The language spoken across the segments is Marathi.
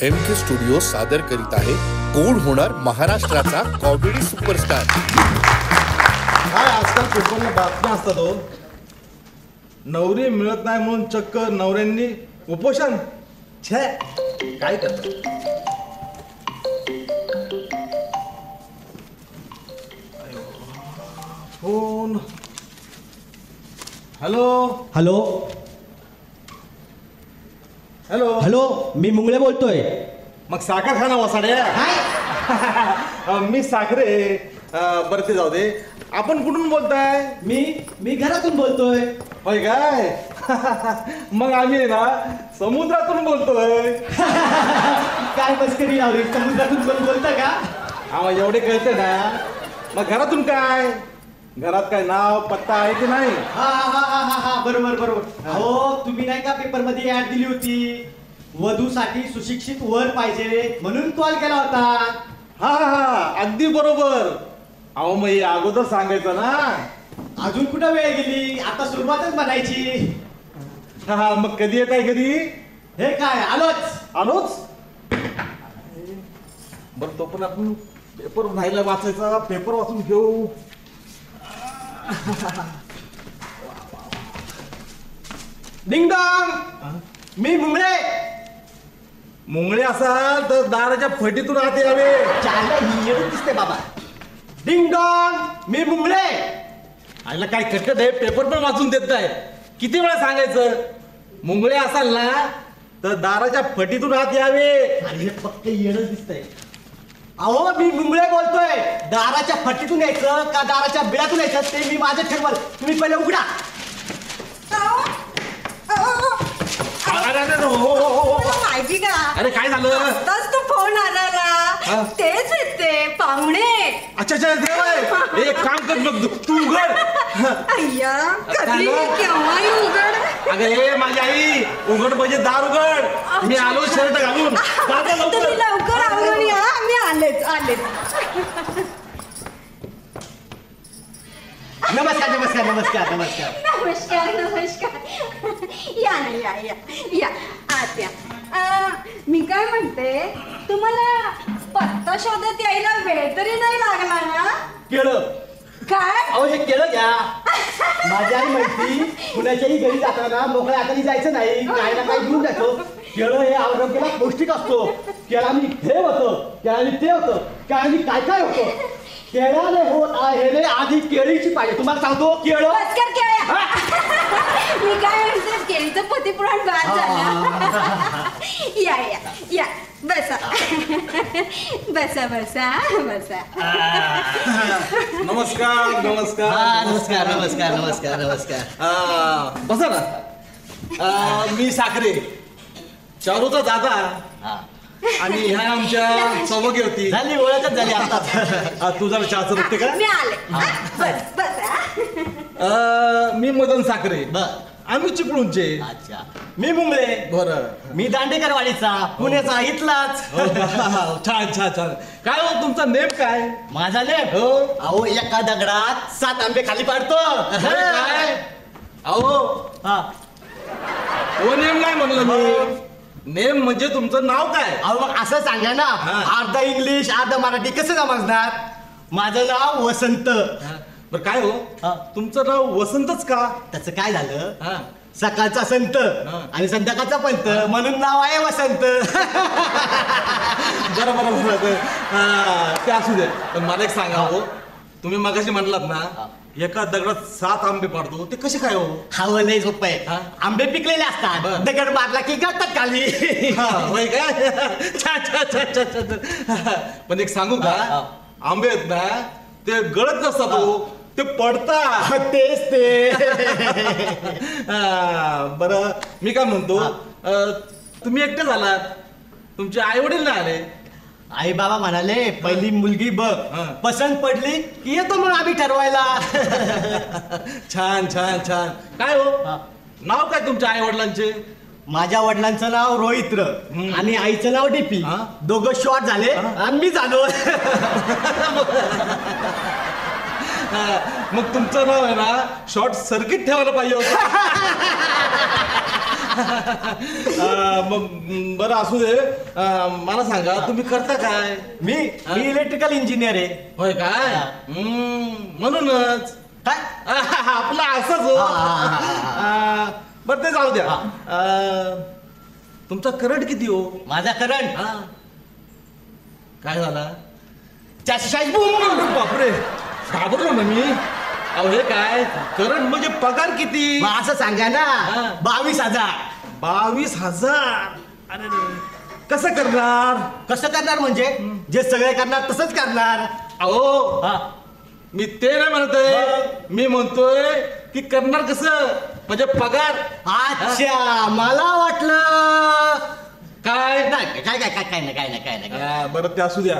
MK स्टुडिओ सादर करीत आहे कोण होणार महाराष्ट्राचा कॉमेडी सुपरस्टार। काय आजकाल पेपरला बातम्या असतात हो, नवरी मिळत नाही म्हणून चक्क नवऱ्यांनी उपोषण। छे काय करतात। Phone hello hello hello hello, मी मुंगळे बोलतोय। मग साखर खा ना वसाडे। मी साखरे। बरं ते जाऊ दे, आपण कुठून बोलताय? मी घरातून बोलतोय। होय काय? मग आम्ही ना समुद्रातून बोलतोय। काय मस्करी लावली, समुद्रातून पण बोलता का? आम्हाला एवढे कळते ना। मग घरातून काय? घरात काय नाव पत्ता आहे की नाही? हा बरोबर बरोबर। हो, तुम्ही नाही का पेपर मध्ये ऍड दिली होती, वधूसाठी सुशिक्षित वर पाहिजे म्हणून कॉल केला होता। हा अगदी बरोबर। अहो मग हे अगोदर सांगायचं ना। अजून कुठं वेळ गेली, आता सुरुवातच बनायची। हा मग कधी येत आहे कधी? हे काय, आलोच। बरं तो पण आपण पेपर राहिला वाचायचा, पेपर वाचून घेऊ। डिंग डॉंग, मी मुंगळे। मुंगळे असाल तर दाराच्या फटीतून आत यावे। दिसते बाबा। डिंग डॉंग, मी मुंगळे। आईला काय कटकट आहे, पेपर पण वाचून देत नाही। किती वेळा सांगायचं? मुंगळे असाल ना तर दाराच्या फटीतून आत यावे। अरे फक्त येणं दिसतंय। अहो मी मुंगळे बोलतोय। दाराच्या फटीतून यायचं का दाराच्या बिळातून यायचं ते मी माझं ठरवल, तुम्ही पहिले उघडा। माहिती का? अरे काय झालं? आताच तो फोन आला ना, तेच येते पाहुणे। अच्छा देव आहे। एक काम कर मग तू उघड। अय्या कधी केव्हाही उघड। अगं हे माझी आई, उघड म्हणजे दार उघड। मी आलो शर्ट घालून। तुम्ही लवकर आवरून या, मी आलेच। नमस्कार नमस्कार नमस्कार नमस्कार। नमस्कार। या ना या आत या। मी काय म्हणते, तुम्हाला पत्ता शोधत यायला वेळ तरी नाही लागला ना? केळं काय? अहो हे केळं घ्या। माझी आई म्हणती कुणाच्याही घरी जाताना मोकळ्या हाताने जायचं नाही, काय ना काय घेऊन जातो। केळं हे आरोग्याला पौष्टिक असतो। केळाने हे होतं, केळाने ते होतं, केळाने काय होतं। केळाने होत आहे रे आधी केळीची पाहिजे। तुम्हाला सांगतो केळं। बसकर केळ्या। मी काय म्हणते, केळीचं पतीपुराण बाद झालं। या बसा बसा बसा बसा। नमस्कार नमस्कार नमस्कार नमस्कार नमस्कार नमस्कार। बसा ना। मी साखरे, चारूचा दादा, आणि ह्या आमच्या सौभाग्यवती। झाली ओळखच झाली आता। तू जरा चहाचं बघते का? मी आले। बस। मी मदन साखरे। बर, आम्ही चिपळूणचे। अच्छा। मी मुंगळे। बरं, मी दांडेकरवाडीचा, पुण्याचा इथलाच। छान। काय हो तुमचा नेम काय? माझा नेम? हो। अहो एका दगडात 7 आंबे खाली पाडतो। काय? अहो तो नेम नाही म्हणलं मी। नेम म्हणजे तुमचं नाव काय? अहो मग असं सांगा ना, अर्ध इंग्लिश अर्ध मराठी कसं समजणार? माझं नाव वसंत। बरं काय हो, तुमचं नाव वसंतच का? त्याचं काय झालं, सकाळचा संत आणि संध्याकाळचा पंत म्हणून नाव आहे वसंत। बरं ते असू दे, पण मला एक सांगा हो, तुम्ही मगाशी म्हणलात ना एका दगडात 7 आंबे पाडतो, ते कसे काय हो? हवं नाही झोप आहे। आंबे पिकलेले असतात, दगड मारला की गळतात खाली। होय काय? छान। पण एक सांगू का, आंबे आहेत ना ते गळत नसतात हो, ते पडतात। तेच ते। बरं मी काय म्हणतो, तुम्ही एकटे झालात, तुमचे आई वडील नाही आले? आई बाबा म्हणाले पहिली मुलगी बघ, पसंत पडली की येतो मग आम्ही ठरवायला। छान। काय हो, नाव काय तुमच्या आई वडिलांचे? माझ्या वडिलांचं नाव रोहित्र आणि आईचं नाव डीपी। दोघं शॉर्ट झाले आणि मी झालो। मग तुमचं नाव आहे ना शॉर्ट सर्किट ठेवायला पाहिजे होतं। मग बरं असू दे. मला सांगा तुम्ही करता काय? मी इलेक्ट्रिकल इंजिनियर आहे. होय काय? म्हणूनच काय आपला असंच हो. बरं ते जाऊ द्या. तुमचा करंट किती हो? माझा करंट काय झाला? 440 बूम. बापरे घाबरलो ना मी. अहो हे काय करंट म्हणजे पगार किती? मग असं सांगा ना. 22,000. 22,000. अरे कसं करणार? कसं करणार म्हणजे जे सगळे करणार तसंच करणार. अहो मी ते नाही म्हणतोय. मी म्हणतोय की करणार कसं म्हणजे पगार. अच्छा मला वाटलं काय नाही काय नाही. बरं ते असू द्या.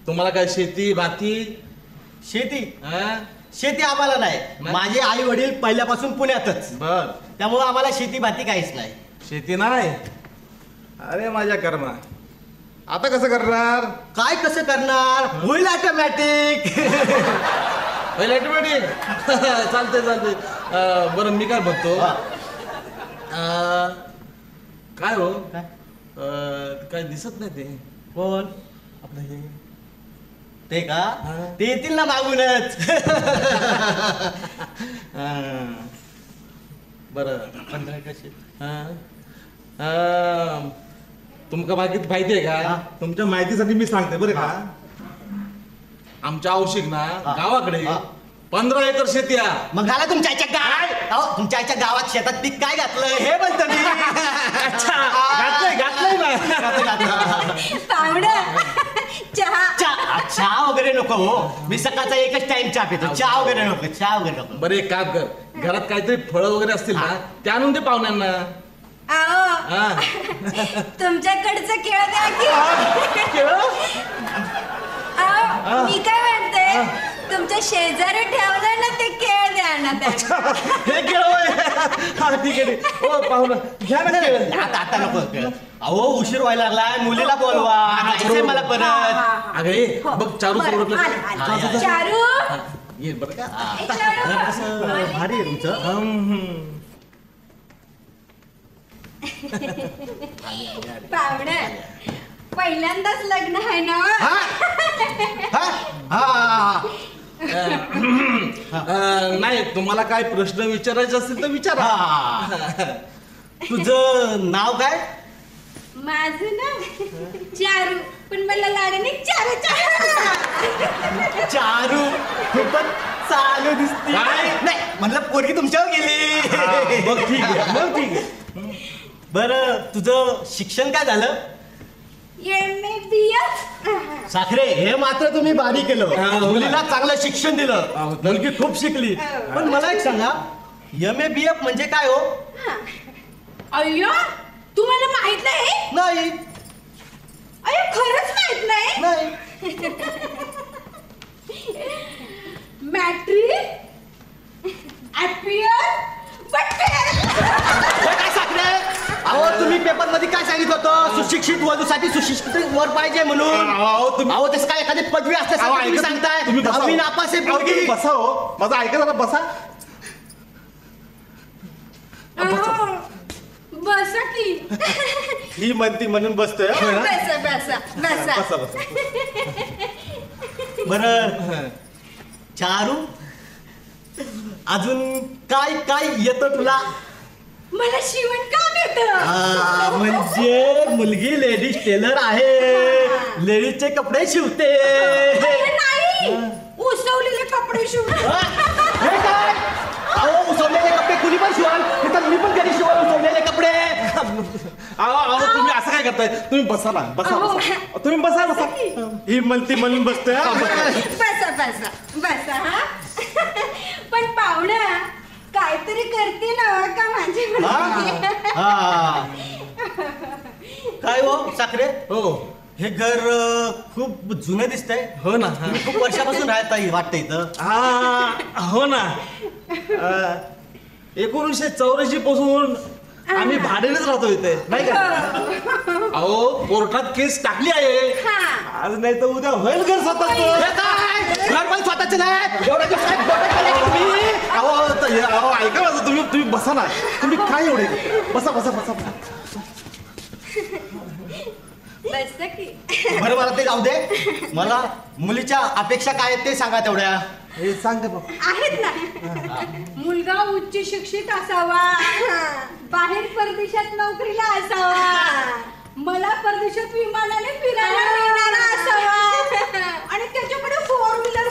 तुम्हाला काय शेती भाती? शेती आम्हाला नाही. माझे आई वडील पहिल्यापासून पुण्यातच. बर त्यामुळे आम्हाला शेती भाती काहीच नाही. शेती नाही. अरे माझ्या कर्मा आता कसं करणार? काय कसं करणार? होईल ऑटोमॅटिक. पहिले ऑटोमॅटिक. चालते. बरं मी काय म्हणतो काय हो काय दिसत नाही ते. कोण आपलं हे ते का? ते येतील ना मागूनच. बरं 15 कसे? तुमका माहिती आहे का? तुमच्या माहितीसाठी मी सांगते बरं का. आमच्या औशिक ना गावाकडे 15 एकर शेती आहे. मग झाला तुमच्या आईच्या गावात. तुमच्या आईच्या गावात शेतात पीक काय घातलं हे म्हणतो मी. घातलंय ना. पाहुणं चहा वगैरे नको हो. मी सकाळचा एकच टाइम चहा पितो. चहा वगैरे नको. बरं एक काम कर. घरात काहीतरी फळं वगैरे असतील ना ते आणून दे पाहुण्यांना. तुमच्याकडचं केळ द्या की. मी काय म्हणते तुमच्या शेजारी ठेवलं ना ते केळ द्या ना. हे केळ होय. ठीक आहे. ओ पाहुणं घ्या ना केळ. आता नको. अहो उशीर व्हायला लागलाय. मुलीला बोलवा. जायचंय मला परत. अगे बघ चारू ओळखलं. चारू ये बरं का. भारी आहे तुमचं. पाहुणं पहिल्यांदाच लग्न आहे ना. नाही तुम्हाला काय प्रश्न विचारायचे असतील तर विचारा. तुझं नाव काय? माझं ना चारू पण मला लागणे चारू. चारू खूपच चालू दिसते. नाही म्हणलं पोरगी तुमच्यावर गेली. मग ठीक आहे. बरं तुझं शिक्षण काय झालं? MABF. साखरे हे मात्र तुम्ही भारी केलं. मुलीला चांगलं शिक्षण दिलं. मुलगी खूप शिकली. पण मला एक सांगा MABF म्हणजे काय हो? अय्यो तुम्हाला माहित नाही? नाही. अय्यो खरंच माहित नाही? नाही. मॅट्रिक अपियर काय साखरे? अहो तुम्ही पेपर मध्ये काय सांगितलं होतं? सुशिक्षित वधूसाठी सुशिक्षित वर पाहिजे म्हणून. अहो तसं काय एखादी पदवी असते तुम्ही सांगताय. दहावी नापास आहे पोरगी. बसा हो. माझं ऐका जरा बसा. बसा की. ही म्हणती म्हणून बसतोय. बसा. बरं चारू अजून काय काय येतं तुला? मला शिवण काम येतं. म्हणजे मुलगी लेडीज टेलर आहे. लेडीजचे कपडे शिवते. नाही उसवलेले कपडे शिवण. हे काय? अहो उसवलेले कपडे कुणी पण शिवाल. मी पण कधी शिवाल उसवलेले कपडे. अहो तुम्ही असं काय करताय? तुम्ही बसा ना. बसा. तुम्ही बसा. ही म्हणती म्हणून बसतोय. बसा हा. पण पाहुणा काहीतरी करते ना का माझ्या. काय हो साखरे? हो हे घर खूप जुनं दिसतंय. हो ना. तुम्ही खूप वर्षापासून राहता वाटतं इथं. हो ना. 1984 पासून आम्ही भाड्यानेच राहतो इथे नाही का. अहो कोर्टात केस टाकली आहे. आज नाही तर उद्या होईल घर स्वतःच. घर पण स्वतःच नाही एवढ्या दिवस काय बोलत आले का तुम्ही? अहो ऐका माझं, तुम्ही बसा ना. तुम्ही काय एवढे बसा बसा बसा बसा. बसतं की. बरं मला ते जाऊ दे. मला मुलीच्या अपेक्षा काय आहेत ते सांगा तेवढ्या. हे सांग बाबा. आहेत ना. मुलगा उच्च शिक्षित असावा, बाहेर परदेशात नोकरीला असावा, मला परदेशात विमानाने फिरायला मिळणारा असावा आणि त्याच्याकडे 4 व्हीलर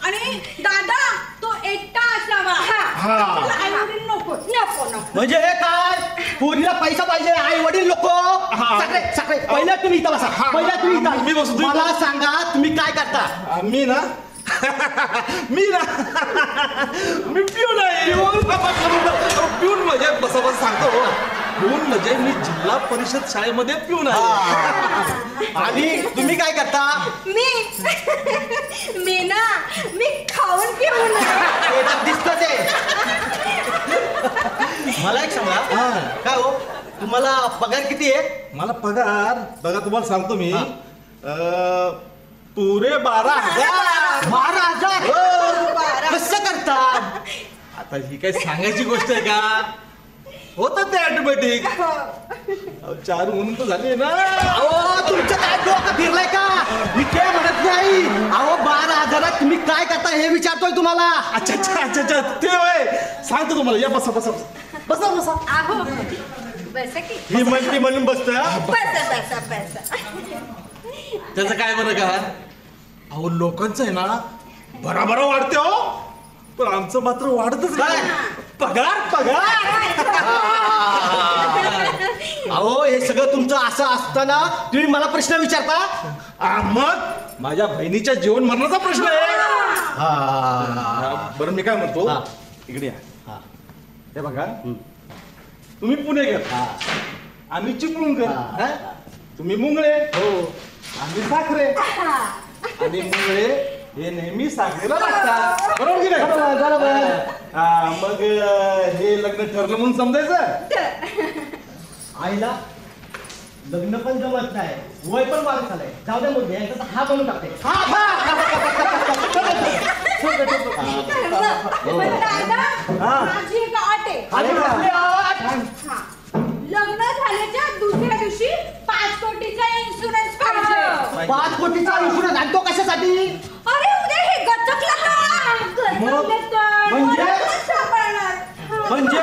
आणि दादा तो एकटा असावा. आई वडील नको नको नको. म्हणजे हे काय पोरीला पैसा पाहिजे आई वडील नको. साखरे साखरे पहिला तुम्ही इथं बसा. पहिला तुम्ही मी इथं बसतो. मला सांगा तुम्ही काय करता? मी ना मी पिऊन आहे. पिऊन म्हणजे बसा बसा सांगतो. पिऊन म्हणजे मी जिल्हा परिषद शाळेमध्ये पिऊन आहे. आणि तुम्ही काय करता? मी ना मी खाऊन पिऊन दिसत ते. मला एक सांगा काय हो तुम्हाला पगार किती आहे? मला पगार बघा तुम्हाला सांगतो मी पुरे 12,000. 12,000 कसं करता? आता ही काय सांगायची गोष्ट आहे का? होतं ते ऑटोमॅटिक. 4 म्हणून तर झाली ना. अहो तुमचं काय डोकं फिरलंय का? मी काय म्हणत नाही. अहो 12,000 तुम्ही काय करता हे विचारतोय तुम्हाला. अच्छा अच्छा अच्छा अच्छा ते होय. सांगतो तुम्हाला. या बसा बसा बसा बसा. आहो बस की. ही म्हणती म्हणून बसतोय. बसा बसा बसा. त्याचं काय बरं का? अहो लोकांचं आहे ना बराबरा वाढते हो, पण आमचं मात्र वाढतच काय? पगार पगार. अहो हे सगळं तुमचं असं असताना तुम्ही मला प्रश्न विचारता? मग माझ्या बहिणीच्या जीवन मरणाचा प्रश्न आहे. बरं मी काय म्हणतो हा. इकडे या. हे बघा तुम्ही पुणेकर, आम्ही चिपळूणकर, तुम्ही मुंगळे, हो आम्ही साखरे, आणि मुंगळे हे नेहमी साखरेला लागतात. बरोबर की नाही? बरोबर. मग हे लग्न ठरलं म्हणून समजायचं. आईला लग्न पण जमत नाही, वय पण वाढत झालंय. जाऊ द्या मुलगी यांचा हा बनून टाकते. पण दादा माझी एक अट आहे. लग्न झाल्याच्या दुसऱ्या दिवशी 5 कोटीचा इन्शुरन्स पाहिजे. 5 कोटीचा इन्शुरन्स आणि तो कशासाठी? अरे उद्या हे गचकलं तर म्हणजे? सापडणार. म्हणजे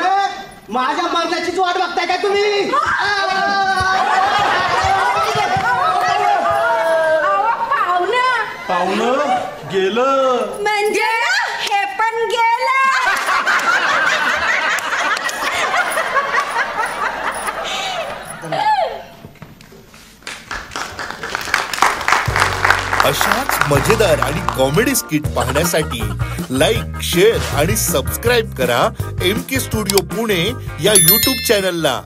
माझ्या मरणाचीच वाट बघताय का तुम्ही? पाहुणं गेलं म्हणजे हे पण गेलं. अशाच मजेदार आणि कॉमेडी स्किट पाहण्यासाठी लाईक, शेअर आणि सबस्क्राईब करा MK स्टुडिओ पुणे या YouTube चॅनलला.